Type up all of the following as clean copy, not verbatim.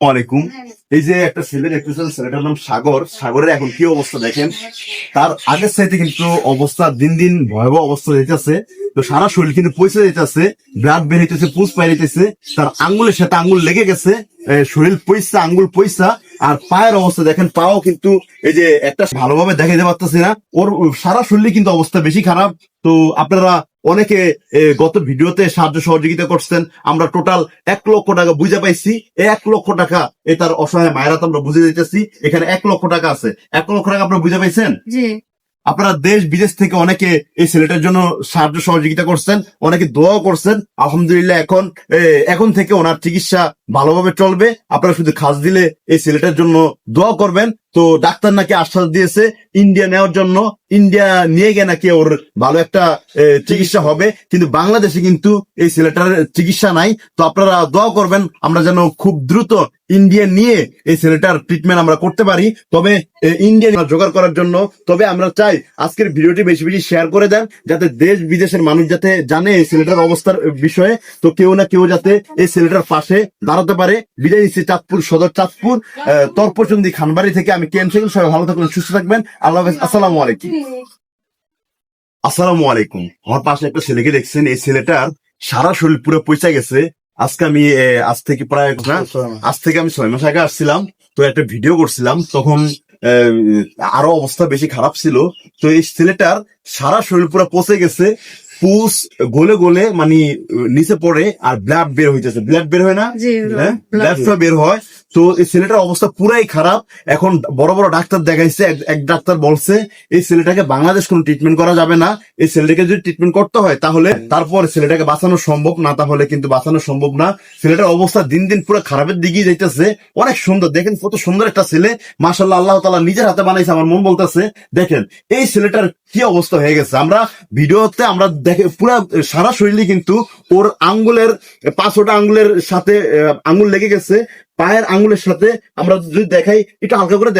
ওয়ালাইকুম। এই যে একটা ছেলে দেখতেছেন, ছেলেটার নাম সাগর। সাগরের এখন কি অবস্থা দেখেন, তার আগের চাইতে কিন্তু অবস্থা দিন দিন ভয়াবহ অবস্থা যেতেছে। তো সারা শরীর কিন্তু পয়সা যেতেছে, ব্লাড বের হইতেছে, পুষ পাইতেছে, তার আঙ্গুলের সাথে আঙ্গুল লেগে গেছে, শরীর পয়সা, আঙ্গুল পয়সা। আর পায়ের অবস্থা দেখেন, পাও কিন্তু এই যে একটা ভালোভাবে দেখাইতে পারতেছি না, ওর সারা শরীরে কিন্তু অবস্থা বেশি খারাপ। তো আপনারা অনেকে গত ভিডিওতে সাহায্য সহযোগিতা করছেন, আমরা টোটাল 1,00,000 টাকা বুঝে পাইছি। এই 1,00,000 টাকা তার অসহায় মায়েরা তো আমরা বুঝে দিতেছি। এখানে 1,00,000 টাকা আছে, 1,00,000 টাকা আপনারা বুঝে পাইছেন। আপনারা দেশ বিদেশ থেকে অনেকে এই ছেলেটার জন্য সাহায্য সহযোগিতা করছেন, অনেকে দোয়াও করছেন। আলহামদুলিল্লাহ এখন থেকে ওনার চিকিৎসা ভালোভাবে চলবে। আপনারা শুধু খাস দিলে এই ছেলেটার জন্য দোয়া করবেন। তো ডাক্তার নাকি আশ্বাস দিয়েছে ইন্ডিয়া নেওয়ার জন্য, ইন্ডিয়া নিয়ে গিয়ে নাকি ওর ভালো একটা চিকিৎসা হবে, কিন্তু বাংলাদেশে কিন্তু এই ছেলেটার চিকিৎসা নাই। তো আপনারা দোয়া করবেন আমরা যেন খুব দ্রুত ইন্ডিয়া নিয়ে এই ছেলেটার ট্রিটমেন্ট আমরা করতে পারি। তবে ইন্ডিয়া জোগাড় করার জন্য তবে আমরা চাই আজকের ভিডিওটি বেশি বেশি শেয়ার করে দেন, যাতে দেশ বিদেশের মানুষ যাতে জানে এই ছেলেটার অবস্থার বিষয়ে। তো কেউ না কেউ যাতে এই ছেলেটার পাশে দাঁড়াতে পারে। বিদায় নিচ্ছি চাঁদপুর সদর, চাঁদপুর তর্পচন্দি খানবাড়ি থেকে। আমি কেম শেখ, সবাই ভালো থাকবেন, সুস্থ থাকবেন। আল্লাহ হাফেজ, আসসালামু আলাইকুম। আসসালামু আলাইকুম। আমার পাশে একটা ছেলেকে দেখছেন, এই ছেলেটার সারা শরীর পুরো পয়সা গেছে। আজকে আমি আজ থেকে আমি 6 মাস আগে আসছিলাম, তো একটা ভিডিও করছিলাম, তখন আরো অবস্থা বেশি খারাপ ছিল। তো এই ছেলেটার সারা শরীর পুরো পচে গেছে, পুষ গলে গলে মানে নিচে পড়ে, আর ব্লাড বের হইতেছে। ব্লাড বের হয় না, ব্লাড বের হয়। তো এই ছেলেটার অবস্থা পুরাই খারাপ। এখন বড় বড় ডাক্তার দেখাইছে, এক ডাক্তার বলছে এই ছেলেটাকে বাংলাদেশ কোনো ট্রিটমেন্ট করা যাবে না। এই ছেলেটাকে যদি ট্রিটমেন্ট করতে হয় তাহলে তারপর ছেলেটাকে বাঁচানো সম্ভব, না তাহলে কিন্তু বাঁচানো সম্ভব না। ছেলেটার অবস্থা দিন দিন পুরো খারাপের দিকেই যাইতেছে। অনেক সুন্দর, দেখেন কত সুন্দর একটা ছেলে, মাশাআল্লাহ, আল্লাহ তাআলা নিজের হাতে বানাইছে। আমার মন বলতেছে দেখেন এই ছেলেটার কি অবস্থা হয়ে গেছে। আমরা ভিডিওতে আমরা দেখে পুরা সারা শরীরে কিন্তু ওর আঙ্গুলের 5টা আঙ্গুলের সাথে আঙ্গুল লেগে গেছে, পায়ের আঙ্গুলের সাথে। আমরা যদি দেখাই, একটু হালকা করে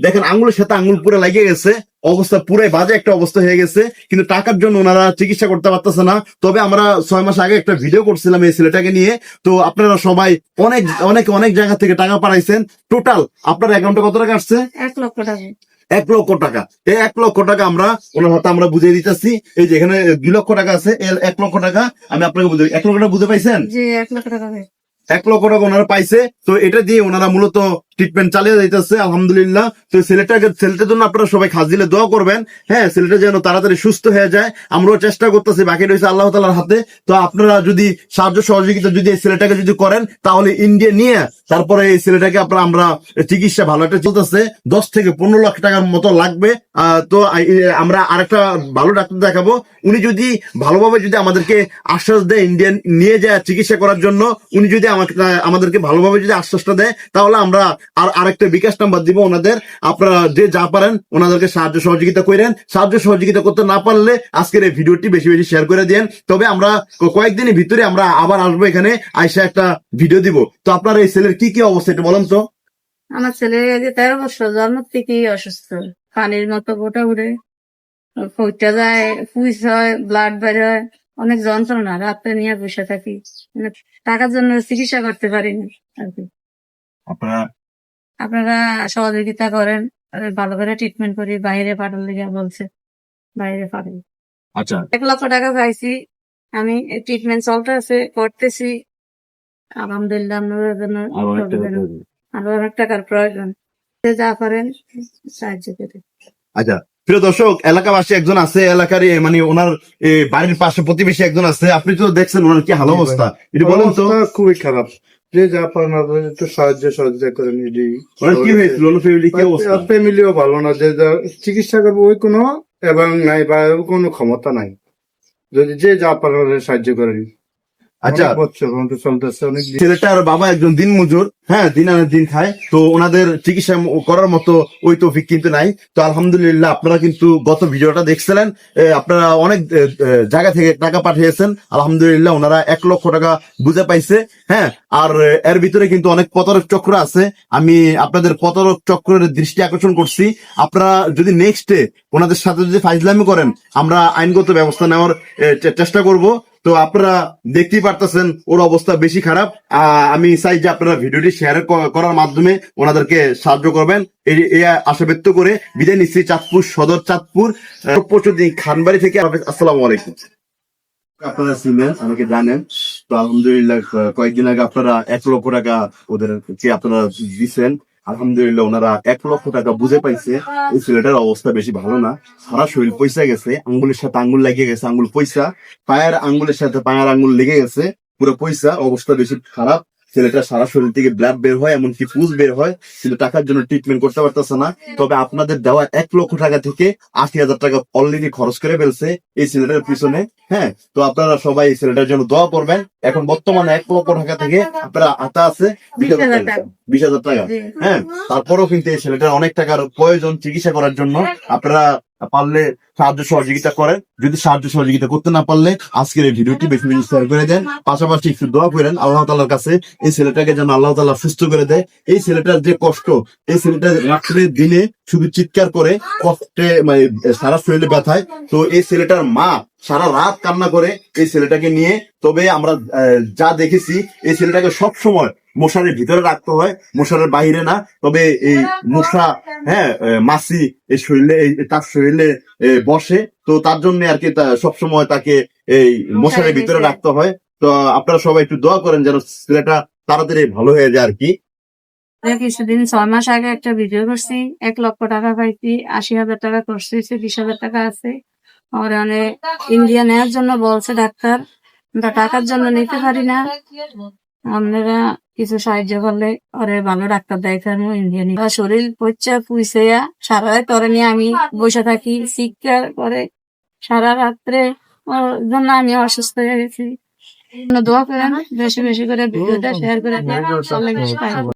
দেখেন আঙ্গুলের সাথে আঙ্গুল পুরো লাগিয়ে গেছে। অবস্থা পুরাই বাজে একটা অবস্থা হয়ে গেছে, কিন্তু টাকার জন্য ওনারা চিকিৎসা করতে পারতেছে না। তবে আমরা 6 মাস আগে একটা ভিডিও করছিলাম এই ছেলেটাকে নিয়ে। তো আপনারা সবাই অনেক অনেক অনেক জায়গা থেকে টাকা পাঠাইছেন। টোটাল আপনার অ্যাকাউন্টে কত টাকা আসছে? 1,00,000 টাকা। 1,00,000 টাকা। এই 1,00,000 টাকা আমরা ওনার হাতে আমরা বুঝিয়ে দিতেছি। এই যে এখানে 2,00,000 টাকা আছে, 1,00,000 টাকা আমি আপনাকে বুঝে 1,00,000 টাকা বুঝে পাইছেন? জি, 1,00,000 টাকা। 1,00,000 টাকা ওনারা পাইছে। তো এটা দিয়ে ওনারা মূলত ট্রিটমেন্ট চালিয়ে যাইতেছে, আলহামদুলিল্লাহ। তো ছেলেটার জন্য আপনারা সবাই খাস দিলে দোয়া করবেন। হ্যাঁ, ছেলেটা যেন তাড়াতাড়ি সুস্থ হয়ে যায়, আমরাও চেষ্টা করতেছি, বাকি রয়েছে আল্লাহ তাআলার হাতে। তো আপনারা যদি সাহায্য সহযোগিতা যদি এই ছেলেটাকে যদি করেন, তাহলে ইন্ডিয়া নিয়ে তারপরে এই ছেলেটাকে আমরা চিকিৎসা ভালো একটা চলতেছে, 10 থেকে 15 লাখ টাকার মতো লাগবে। তো আমরা আরেকটা ভালো ডাক্তার দেখাবো। উনি যদি ভালোভাবে যদি আমাদেরকে আশ্বাস দেয় ইন্ডিয়ান নিয়ে যায় চিকিৎসা করার জন্য, উনি যদি আমাদেরকে ভালোভাবে যদি আশ্বাসটা দেয়, তাহলে আমরা আরেকটা বিকাশ নাম্বার দিব ওনাদের। আপনারা যে যা পারেন ওনাদেরকে সাহায্য সহযোগিতা করেন। সাহায্য সহযোগিতা করতে না পারলে আজকের এই ভিডিওটি বেশি বেশি শেয়ার করে দেন। তবে আমরা কয়েকদিনের ভিতরে আমরা আবার আসবো এখানে, আইসা একটা ভিডিও দিব। তো আপনার এই ছেলের কি কি অবস্থা একটু বলেন তো। আমার ছেলে 13 বছর, জন্ম থেকেই অসুস্থ। পানির মতো গোটা উড়ে, ফইটা যায়, পুইস হয়, ব্লাড বের হয়, অনেক যন্ত্রণা। রাত্রে নিয়ে বসে থাকি, মানে টাকার জন্য চিকিৎসা করতে পারিনি আর কি। আপনারা সহযোগিতা করেন, ভালো করে ট্রিটমেন্ট করি। বাইরে পাঠার লেগে বলছে, বাইরে পাঠাই। আচ্ছা, 1,00,000 টাকা পাইছি, আমি ট্রিটমেন্ট চলতেছে, করতেছি। আলহামদুলিল্লাহ, আপনাদের জন্য আরো অনেক টাকার প্রয়োজন, যা করেন সাহায্য করে। আচ্ছা প্রিয় দর্শক, এলাকাবাসী একজন আছে, এলাকার মানে ওনার বাড়ির পাশে প্রতিবেশী একজন আছে। আপনি তো দেখছেন ওনার কি হাল অবস্থা, এটা বলেন তো। খুবই খারাপ, যে যা পারেন একটু সাহায্য সহযোগিতা করেন। কি হয়েছিল, ফ্যামিলি কি অবস্থা? ফ্যামিলিও ভালো না, যে চিকিৎসা করবো ওই কোনো এবং নাই বা কোনো ক্ষমতা নাই। যদি যে যা পারেন সাহায্য করেন। আচ্ছা, চলতেছে অনেক। ছেলেটার বাবা একজন দিন মজুর, হ্যাঁ, দিন আনে দিন খায়। তো ওনাদের চিকিৎসা করার মতো ওই তৌফিক কিন্তু নাই। তো আলহামদুলিল্লাহ, আপনারা কিন্তু গত ভিডিওটা দেখছিলেন, আপনারা অনেক জায়গা থেকে টাকা পাঠিয়েছেন। আলহামদুলিল্লাহ, ওনারা 1,00,000 টাকা বুঝে পাইছে। হ্যাঁ, আর এর ভিতরে কিন্তু অনেক প্রতারক চক্র আছে। আমি আপনাদের প্রতারক চক্রের দৃষ্টি আকর্ষণ করছি। আপনারা যদি নেক্সটে ওনাদের সাথে যদি ফাইজলামি করেন, আমরা আইনগত ব্যবস্থা নেওয়ার চেষ্টা করব। তো আপনারা দেখতেই পারতেছেন ওর অবস্থা বেশি খারাপ। আমি চাই যে আপনারা ভিডিওটি শেয়ার করার মাধ্যমে ওনাদেরকে সাহায্য করবেন। এই আশা ব্যক্ত করে বিদায় নিচ্ছি। চাঁদপুর সদর, চাঁদপুর পরশুদিন খানবাড়ি থেকে। আসসালামু আলাইকুম। আপনারা চিনেন, আমাকে জানেন। তো আলহামদুলিল্লাহ কয়েকদিন আগে আপনারা 1 লক্ষ টাকা ওদেরকে আপনারা দিচ্ছেন। আলহামদুলিল্লাহ ওনারা 1 লক্ষ টাকা বুঝে পাইছে এই ছেলেটার অবস্থা বেশি ভালো না। সারা শরীর পয়সা গেছে, আঙ্গুলের সাথে আঙ্গুল লাগিয়ে গেছে, আঙ্গুল পয়সা, পায়ের আঙ্গুলের সাথে পায়ের আঙ্গুল লেগে গেছে, পুরো পয়সা। অবস্থা বেশি খারাপ। ছেলেটা সারা শরীর থেকে ব্লাড বের হয়, এমনকি পুজ বের হয়, কিন্তু টাকার জন্য ট্রিটমেন্ট করতে পারতেছে না। তবে আপনাদের দেওয়া 1 লক্ষ টাকা থেকে 80,000 টাকা অলরেডি খরচ করে ফেলছে এই ছেলেটার পিছনে। হ্যাঁ, তো আপনারা সবাই এই ছেলেটার জন্য দোয়া করবেন। এখন বর্তমানে 1 লক্ষ টাকা থেকে আপনারা আতা আছে 20,000 টাকা, 20,000 টাকা। হ্যাঁ, তারপরেও কিন্তু এই ছেলেটার অনেক টাকার প্রয়োজন চিকিৎসা করার জন্য। আপনারা পারলে সাহায্য সহযোগিতা করেন। যদি সাহায্য সহযোগিতা করতে না পারলে আজকের এই ভিডিওটি বেশি বেশি শেয়ার করে দেন। পাশাপাশি একটু দোয়া করেন আল্লাহ তাআলার কাছে এই ছেলেটাকে যেন আল্লাহ তাআলা সুস্থ করে দেয়। এই ছেলেটার যে কষ্ট, এই ছেলেটা রাত্রে দিনে শুধু চিৎকার করে কষ্টে, মানে সারা শরীরে ব্যথায়। তো এই ছেলেটার মা সারা রাত কান্না করে এই ছেলেটাকে নিয়ে। তবে আমরা যা দেখেছি এই ছেলেটাকে সব সময় মশারির ভিতরে রাখতে হয়, মশারের বাইরে না। তবে এই মশা, হ্যাঁ, মাছি এই শরীরে, তার শরীরে বসে। তো তার জন্য আর কি সবসময় তাকে এই মশারির ভিতরে রাখতে হয়। তো আপনারা সবাই একটু দোয়া করেন যেন ছেলেটা তাড়াতাড়ি ভালো হয়ে যায় আর কি। কিছুদিন 6 মাস আগে একটা ভিডিও করছি, 1 লক্ষ টাকা পাইছি, 80,000 টাকা খরচ হয়েছে, 20,000 টাকা আছে। আর অনেক ইন্ডিয়া নেওয়ার জন্য বলছে ডাক্তার, আমরা টাকার জন্য নিতে পারি না। আপনারা কিছু সাহায্য করলে ওরে ভালো ডাক্তার দেখানো ইন্ডিয়া নিয়ে। শরীর পচা পুইছে সারা রাত ওরে নিয়ে আমি বসে থাকি, চিৎকার করে সারা রাত্রে। ওর জন্য আমি অসুস্থ হয়ে গেছি। দোয়া করেন, বেশি বেশি করে ভিডিওটা শেয়ার করে দেন।